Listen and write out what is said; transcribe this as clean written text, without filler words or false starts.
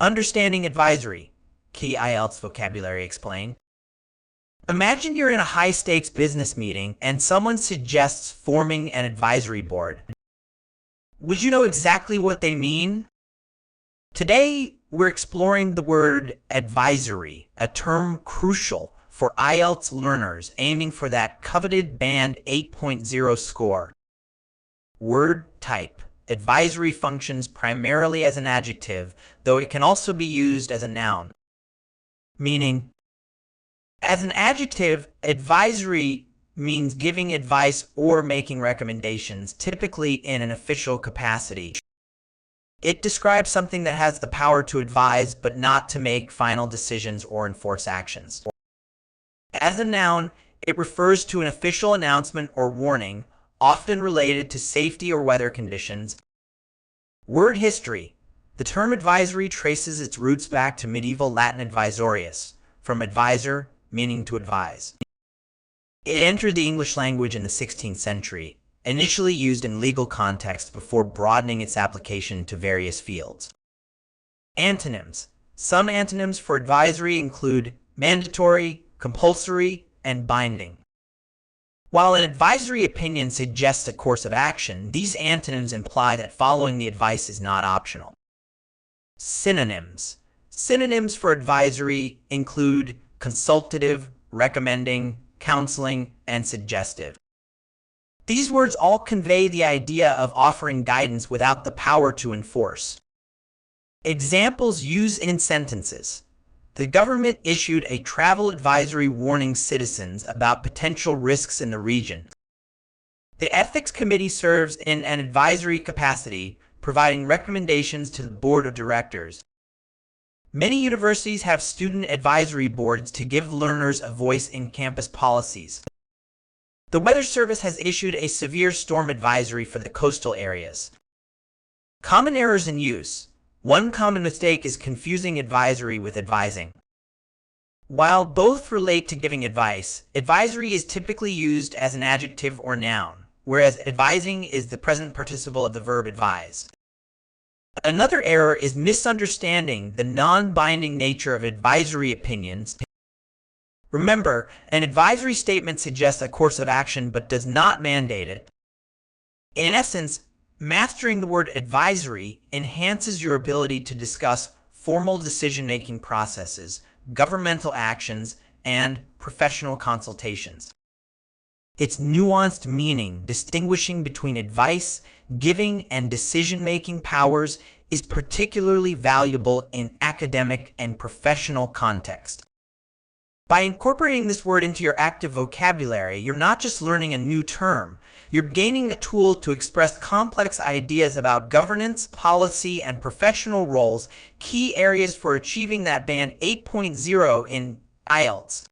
Understanding advisory. Key IELTS vocabulary explained. Imagine you're in a high-stakes business meeting and someone suggests forming an advisory board. Would you know exactly what they mean? Today, we're exploring the word advisory, a term crucial for IELTS learners aiming for that coveted Band 8.0 score. Word type. Advisory functions primarily as an adjective, though it can also be used as a noun. Meaning, as an adjective, advisory means giving advice or making recommendations, typically in an official capacity. It describes something that has the power to advise but not to make final decisions or enforce actions. As a noun, it refers to an official announcement or warning, often related to safety or weather conditions. Word history. The term advisory traces its roots back to medieval Latin advisorius, from advisor, meaning to advise. It entered the English language in the 16th century, initially used in legal context before broadening its application to various fields. Antonyms. Some antonyms for advisory include mandatory, compulsory, and binding. While an advisory opinion suggests a course of action, these antonyms imply that following the advice is not optional. Synonyms. Synonyms for advisory include consultative, recommending, counseling, and suggestive. These words all convey the idea of offering guidance without the power to enforce. Examples used in sentences. The government issued a travel advisory warning citizens about potential risks in the region. The Ethics Committee serves in an advisory capacity, providing recommendations to the Board of Directors. Many universities have student advisory boards to give learners a voice in campus policies. The Weather Service has issued a severe storm advisory for the coastal areas. Common errors in use. One common mistake is confusing advisory with advising. While both relate to giving advice, advisory is typically used as an adjective or noun, whereas advising is the present participle of the verb advise. Another error is misunderstanding the non-binding nature of advisory opinions. Remember, an advisory statement suggests a course of action but does not mandate it. In essence, mastering the word advisory enhances your ability to discuss formal decision-making processes, governmental actions, and professional consultations. Its nuanced meaning, distinguishing between advice, giving, and decision-making powers, is particularly valuable in academic and professional context. By incorporating this word into your active vocabulary, you're not just learning a new term, you're gaining a tool to express complex ideas about governance, policy, and professional roles, key areas for achieving that Band 8.0 in IELTS.